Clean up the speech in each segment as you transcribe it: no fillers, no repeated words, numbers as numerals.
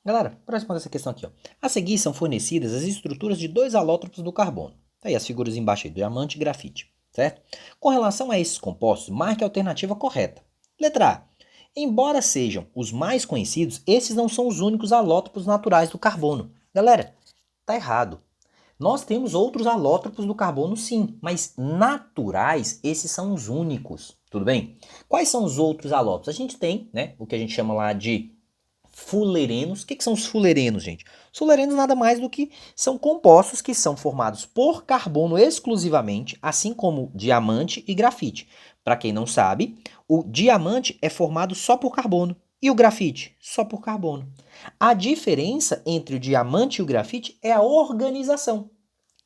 Galera, para responder essa questão aqui, ó. A seguir são fornecidas as estruturas de dois alótropos do carbono. Tá aí as figuras embaixo aí, diamante e grafite, certo? Com relação a esses compostos, marque a alternativa correta. Letra A. Embora sejam os mais conhecidos, esses não são os únicos alótropos naturais do carbono. Galera, tá errado. Nós temos outros alótropos do carbono sim, mas naturais, esses são os únicos, tudo bem? Quais são os outros alótropos? A gente tem, né, o que a gente chama lá de fulerenos. O que são os fulerenos, gente? Os fulerenos nada mais do que são compostos que são formados por carbono exclusivamente, assim como diamante e grafite. Para quem não sabe, o diamante é formado só por carbono e o grafite só por carbono. A diferença entre o diamante e o grafite é a organização.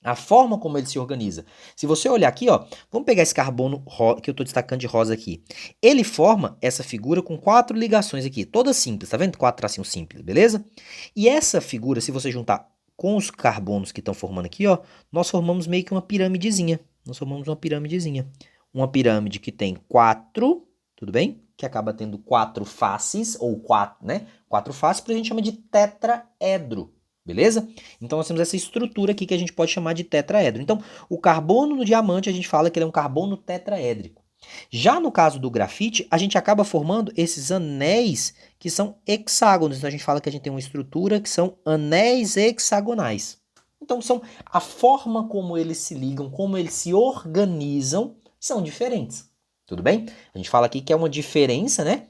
A forma como ele se organiza. Se você olhar aqui, ó, vamos pegar esse carbono que eu estou destacando de rosa aqui. Ele forma essa figura com 4 ligações aqui, todas simples, tá vendo? 4 tracinhos simples, beleza? E essa figura, se você juntar com os carbonos que estão formando aqui, ó, nós formamos meio que uma piramidezinha. Nós formamos uma piramidezinha. Uma pirâmide que tem 4, tudo bem? Que acaba tendo 4 faces, ou 4, né? 4 faces, que a gente chama de tetraedro. Beleza? Então nós temos essa estrutura aqui que a gente pode chamar de tetraedro. Então, o carbono no diamante a gente fala que ele é um carbono tetraédrico. Já no caso do grafite, a gente acaba formando esses anéis que são hexágonos. Então a gente fala que a gente tem uma estrutura que são anéis hexagonais. Então são a forma como eles se ligam, como eles se organizam, são diferentes. Tudo bem? A gente fala aqui que é uma diferença, né?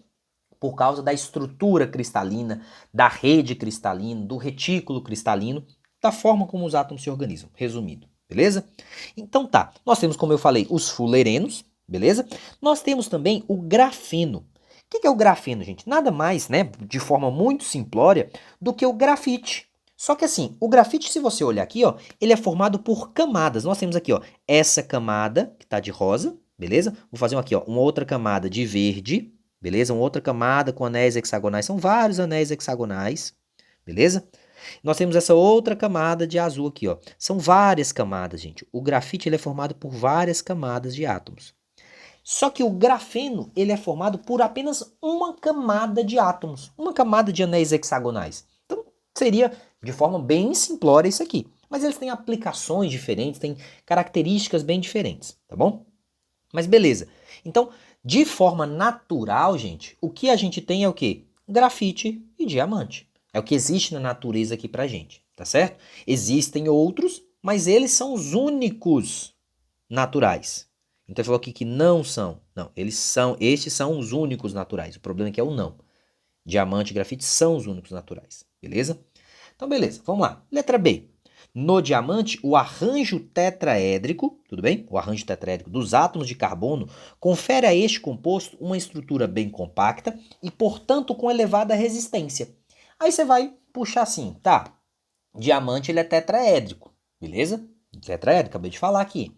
Por causa da estrutura cristalina, da rede cristalina, do retículo cristalino, da forma como os átomos se organizam, resumido, beleza? Então tá, nós temos, como eu falei, os fulerenos, beleza? Nós temos também o grafeno. O que é o grafeno, gente? Nada mais, né, de forma muito simplória, do que o grafite. Só que assim, o grafite, se você olhar aqui, ó, ele é formado por camadas. Nós temos aqui, ó, essa camada, que tá de rosa, beleza? Vou fazer aqui, ó, uma outra camada de verde, beleza? Uma outra camada com anéis hexagonais. São vários anéis hexagonais, beleza? Nós temos essa outra camada de azul aqui, ó. São várias camadas, gente. O grafite ele é formado por várias camadas de átomos. Só que o grafeno ele é formado por apenas uma camada de átomos, uma camada de anéis hexagonais. Então seria de forma bem simplória isso aqui. Mas eles têm aplicações diferentes, têm características bem diferentes, tá bom? Mas beleza. Então, de forma natural, gente, o que a gente tem é o quê? Grafite e diamante. É o que existe na natureza aqui pra gente, tá certo? Existem outros, mas eles são os únicos naturais. Então ele falou aqui que não são. Não, estes são os únicos naturais. O problema é que é o não. Diamante e grafite são os únicos naturais, beleza? Então beleza, vamos lá. Letra B. No diamante, o arranjo tetraédrico, tudo bem? O arranjo tetraédrico dos átomos de carbono confere a este composto uma estrutura bem compacta e, portanto, com elevada resistência. Aí você vai puxar assim, tá? Diamante ele é tetraédrico, beleza? Tetraédrico, acabei de falar aqui.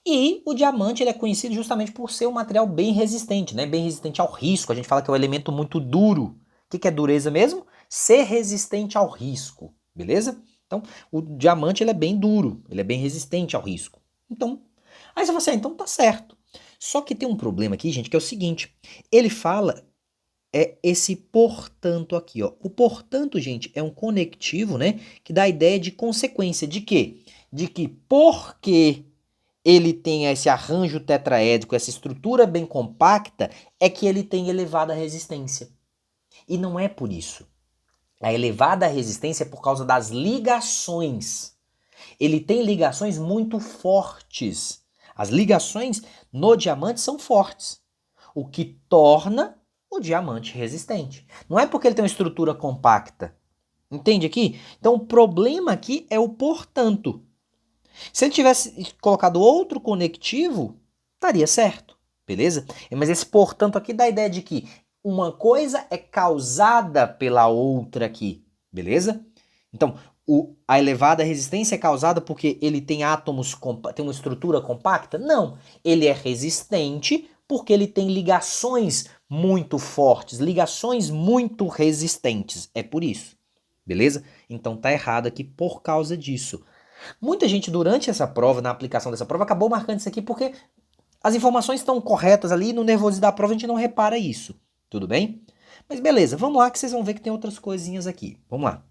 E o diamante ele é conhecido justamente por ser um material bem resistente, né? Bem resistente ao risco. A gente fala que é um elemento muito duro. O que é dureza mesmo? Ser resistente ao risco, beleza? Então, o diamante ele é bem duro, ele é bem resistente ao risco. Então, aí você fala assim, então tá certo. Só que tem um problema aqui, gente, que é o seguinte. Ele fala esse portanto aqui, ó. O portanto, gente, é um conectivo, né, que dá a ideia de consequência. De quê? De que porque ele tem esse arranjo tetraédrico, essa estrutura bem compacta, é que ele tem elevada resistência. E não é por isso. A elevada resistência é por causa das ligações. Ele tem ligações muito fortes. As ligações no diamante são fortes, o que torna o diamante resistente. Não é porque ele tem uma estrutura compacta. Entende aqui? Então o problema aqui é o portanto. Se ele tivesse colocado outro conectivo, estaria certo, beleza? Mas esse portanto aqui dá a ideia de que uma coisa é causada pela outra aqui, beleza? Então, a elevada resistência é causada porque ele tem átomos, tem uma estrutura compacta? Não, ele é resistente porque ele tem ligações muito fortes, ligações muito resistentes, é por isso, beleza? Então tá errado aqui por causa disso. Muita gente durante essa prova, na aplicação dessa prova, acabou marcando isso aqui porque as informações estão corretas ali e no nervosismo da prova a gente não repara isso. Tudo bem? Mas beleza, vamos lá que vocês vão ver que tem outras coisinhas aqui. Vamos lá.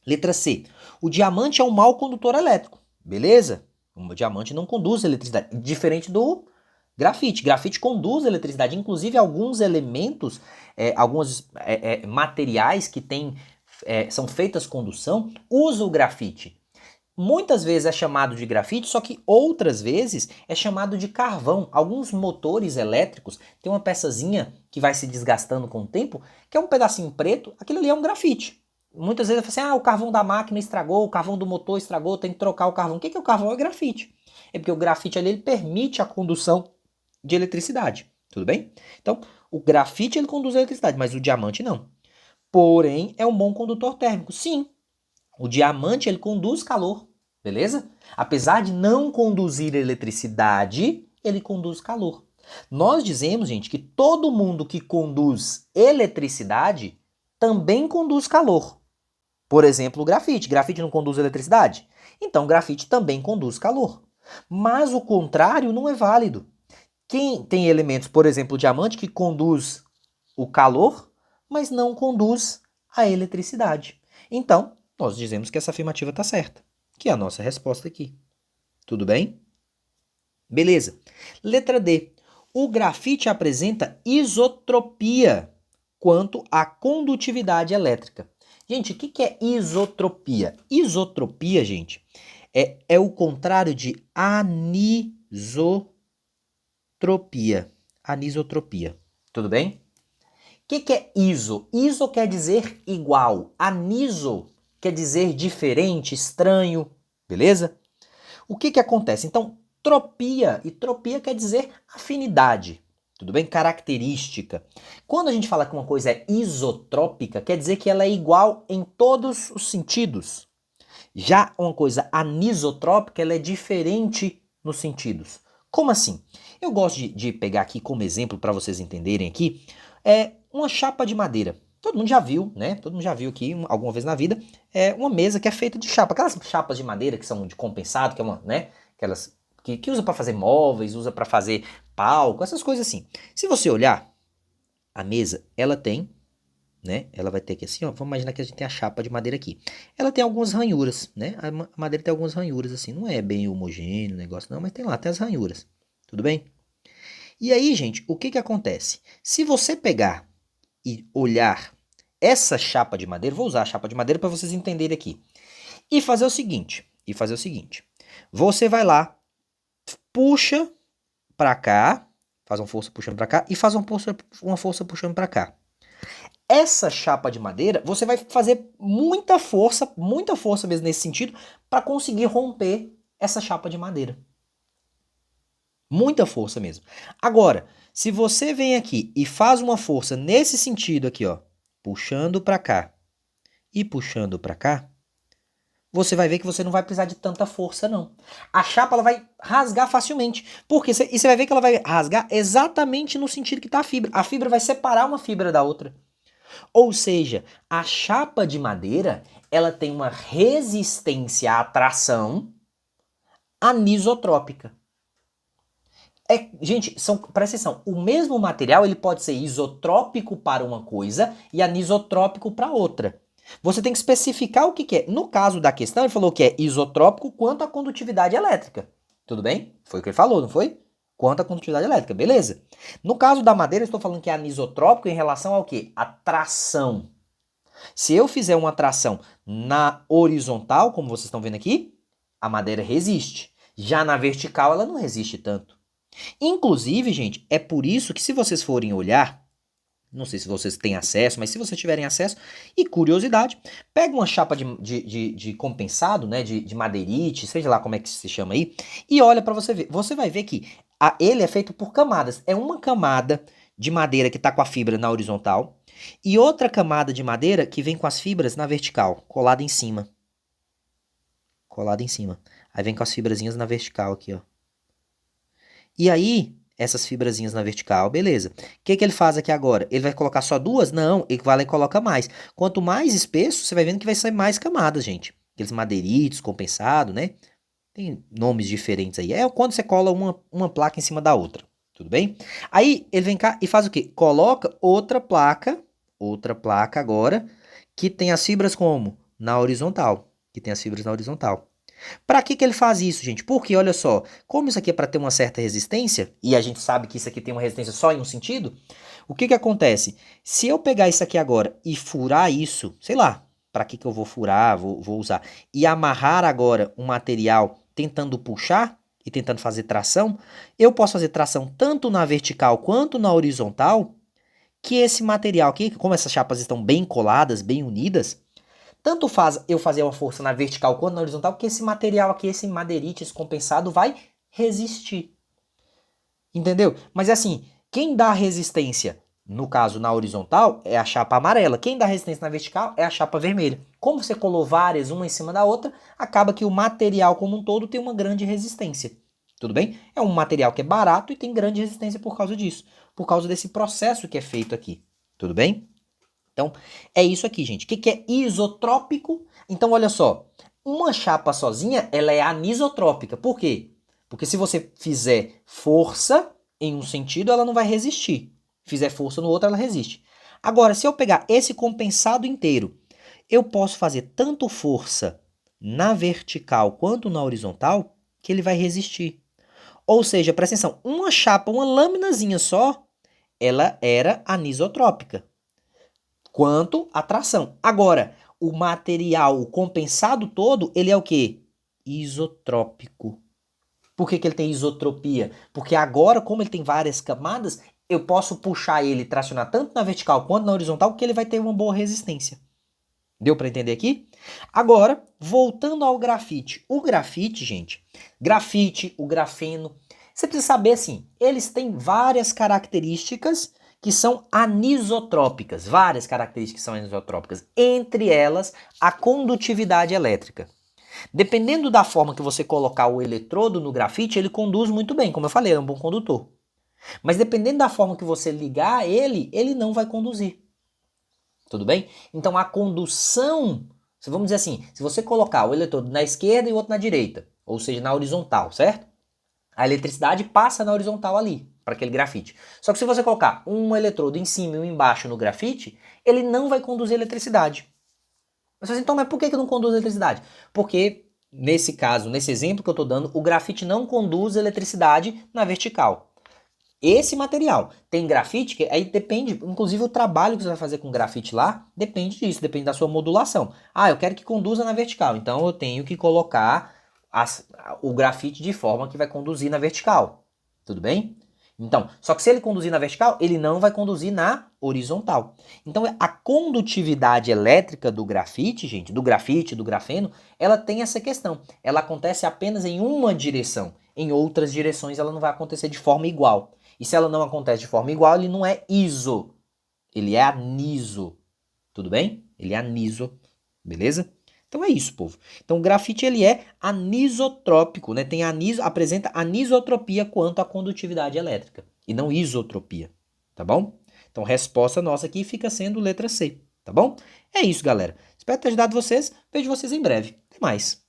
Letra C. O diamante é um mau condutor elétrico. Beleza? O diamante não conduz eletricidade. Diferente do grafite. Grafite conduz eletricidade. Inclusive, alguns elementos, alguns materiais que são feitas condução, usam o grafite. Muitas vezes é chamado de grafite, só que outras vezes é chamado de carvão. Alguns motores elétricos têm uma peçazinha que vai se desgastando com o tempo, que é um pedacinho preto, aquilo ali é um grafite. Muitas vezes eu falo assim, o carvão da máquina estragou, o carvão do motor estragou, tem que trocar o carvão. O que é o carvão? É grafite. É porque o grafite ali ele permite a condução de eletricidade, tudo bem? Então, o grafite ele conduz a eletricidade, mas o diamante não. Porém, é um bom condutor térmico. Sim, o diamante ele conduz calor, beleza? Apesar de não conduzir eletricidade, ele conduz calor. Nós dizemos, gente, que todo mundo que conduz eletricidade também conduz calor. Por exemplo, o grafite. Grafite não conduz eletricidade? Então, o grafite também conduz calor. Mas o contrário não é válido. Quem tem elementos, por exemplo, o diamante, que conduz o calor, mas não conduz a eletricidade. Então, nós dizemos que essa afirmativa está certa, que é a nossa resposta aqui. Tudo bem? Beleza. Letra D. O grafite apresenta isotropia quanto à condutividade elétrica. Gente, o que é isotropia? Isotropia, gente, é o contrário de anisotropia. Anisotropia. Tudo bem? O que é iso? Iso quer dizer igual. Aniso quer dizer diferente, estranho. Beleza? O que acontece? Então, tropia. E tropia quer dizer afinidade. Tudo bem? Característica. Quando a gente fala que uma coisa é isotrópica, quer dizer que ela é igual em todos os sentidos. Já uma coisa anisotrópica, ela é diferente nos sentidos. Como assim? Eu gosto de pegar aqui como exemplo para vocês entenderem aqui, uma chapa de madeira. Todo mundo já viu, né? Todo mundo já viu aqui alguma vez na vida, uma mesa que é feita de chapa. Aquelas chapas de madeira que são de compensado, que é uma, né? Aquelas que usa para fazer móveis, usa para fazer palco, essas coisas assim. Se você olhar, a mesa, ela tem, né? Ela vai ter aqui assim, ó. Vamos imaginar que a gente tem a chapa de madeira aqui. Ela tem algumas ranhuras, né? A madeira tem algumas ranhuras assim. Não é bem homogêneo o negócio, não, mas tem lá, tem as ranhuras. Tudo bem? E aí, gente, o que acontece? Se você pegar e olhar essa chapa de madeira, vou usar a chapa de madeira para vocês entenderem aqui. E fazer o seguinte, você vai lá, puxa para cá, faz uma força puxando para cá e faz uma força puxando para cá. Essa chapa de madeira, você vai fazer muita força mesmo nesse sentido, para conseguir romper essa chapa de madeira. Muita força mesmo. Agora, se você vem aqui e faz uma força nesse sentido aqui, ó, puxando para cá e puxando para cá, você vai ver que você não vai precisar de tanta força, não. A chapa ela vai rasgar facilmente. Porque e você vai ver que ela vai rasgar exatamente no sentido que está a fibra. A fibra vai separar uma fibra da outra. Ou seja, a chapa de madeira ela tem uma resistência à tração anisotrópica. Gente, presta atenção, o mesmo material ele pode ser isotrópico para uma coisa e anisotrópico para outra. Você tem que especificar o que é. No caso da questão, ele falou que é isotrópico quanto à condutividade elétrica. Tudo bem? Foi o que ele falou, não foi? Quanto à condutividade elétrica, beleza? No caso da madeira, eu estou falando que é anisotrópico em relação ao quê? A tração. Se eu fizer uma tração na horizontal, como vocês estão vendo aqui, a madeira resiste. Já na vertical, ela não resiste tanto. Inclusive, gente, é por isso que se vocês forem olhar, não sei se vocês têm acesso, mas se vocês tiverem acesso e curiosidade, pega uma chapa de compensado, né, de madeirite, seja lá como é que se chama aí, e olha para você ver. Você vai ver que ele é feito por camadas. É uma camada de madeira que está com a fibra na horizontal e outra camada de madeira que vem com as fibras na vertical, colada em cima. Colada em cima. Aí vem com as fibrazinhas na vertical aqui, ó. E aí, essas fibrazinhas na vertical, beleza. O que ele faz aqui agora? Ele vai colocar só duas? Não, ele vai lá e coloca mais. Quanto mais espesso, você vai vendo que vai sair mais camadas, gente. Aqueles madeiritos, compensado, né? Tem nomes diferentes aí. É quando você cola uma placa em cima da outra. Tudo bem? Aí, ele vem cá e faz o quê? Coloca outra placa outra placa agora que tem as fibras como? Na horizontal. Que tem as fibras na horizontal. Para que ele faz isso, gente? Porque, olha só, como isso aqui é para ter uma certa resistência, e a gente sabe que isso aqui tem uma resistência só em um sentido, o que acontece? Se eu pegar isso aqui agora e furar isso, sei lá, para que eu vou furar, vou usar, e amarrar agora um material tentando puxar e tentando fazer tração, eu posso fazer tração tanto na vertical quanto na horizontal, que esse material aqui, como essas chapas estão bem coladas, bem unidas, tanto faz eu fazer uma força na vertical quanto na horizontal, que esse material aqui, esse madeirite, esse compensado, vai resistir. Entendeu? Mas assim, quem dá resistência, no caso na horizontal, é a chapa amarela. Quem dá resistência na vertical é a chapa vermelha. Como você colou várias, uma em cima da outra, acaba que o material como um todo tem uma grande resistência. Tudo bem? É um material que é barato e tem grande resistência por causa disso. Por causa desse processo que é feito aqui. Tudo bem? Então, é isso aqui, gente. O que é isotrópico? Então, olha só. Uma chapa sozinha, ela é anisotrópica. Por quê? Porque se você fizer força em um sentido, ela não vai resistir. Fizer força no outro, ela resiste. Agora, se eu pegar esse compensado inteiro, eu posso fazer tanto força na vertical quanto na horizontal, que ele vai resistir. Ou seja, presta atenção, uma chapa, uma laminazinha só, ela era anisotrópica quanto a tração. Agora, o material, o compensado todo, ele é o quê? Isotrópico. Por que ele tem isotropia? Porque agora, como ele tem várias camadas, eu posso puxar ele e tracionar tanto na vertical quanto na horizontal, que ele vai ter uma boa resistência. Deu para entender aqui? Agora, voltando ao grafite. O grafite, gente, o grafeno, você precisa saber assim, eles têm várias características que são anisotrópicas, várias características que são anisotrópicas, entre elas a condutividade elétrica. Dependendo da forma que você colocar o eletrodo no grafite, ele conduz muito bem, como eu falei, é um bom condutor. Mas dependendo da forma que você ligar ele, ele não vai conduzir. Tudo bem? Então a condução, vamos dizer assim, se você colocar o eletrodo na esquerda e o outro na direita, ou seja, na horizontal, certo? A eletricidade passa na horizontal ali, para aquele grafite. Só que se você colocar um eletrodo em cima e um embaixo no grafite, ele não vai conduzir eletricidade. Mas então, mas por que não conduz eletricidade? Porque, nesse caso, nesse exemplo que eu estou dando, o grafite não conduz eletricidade na vertical. Esse material tem grafite, que aí depende, inclusive o trabalho que você vai fazer com grafite lá, depende disso, depende da sua modulação. Ah, eu quero que conduza na vertical, então eu tenho que colocar o grafite de forma que vai conduzir na vertical. Tudo bem? Então, só que se ele conduzir na vertical, ele não vai conduzir na horizontal. Então, a condutividade elétrica do grafite, gente, do grafeno, ela tem essa questão. Ela acontece apenas em uma direção. Em outras direções, ela não vai acontecer de forma igual. E se ela não acontece de forma igual, ele não é iso. Ele é aniso. Tudo bem? Ele é aniso. Beleza? Então é isso, povo. Então o grafite ele é anisotrópico, né? Apresenta anisotropia quanto à condutividade elétrica e não isotropia, tá bom? Então resposta nossa aqui fica sendo letra C, tá bom? É isso, galera. Espero ter ajudado vocês. Vejo vocês em breve. Até mais.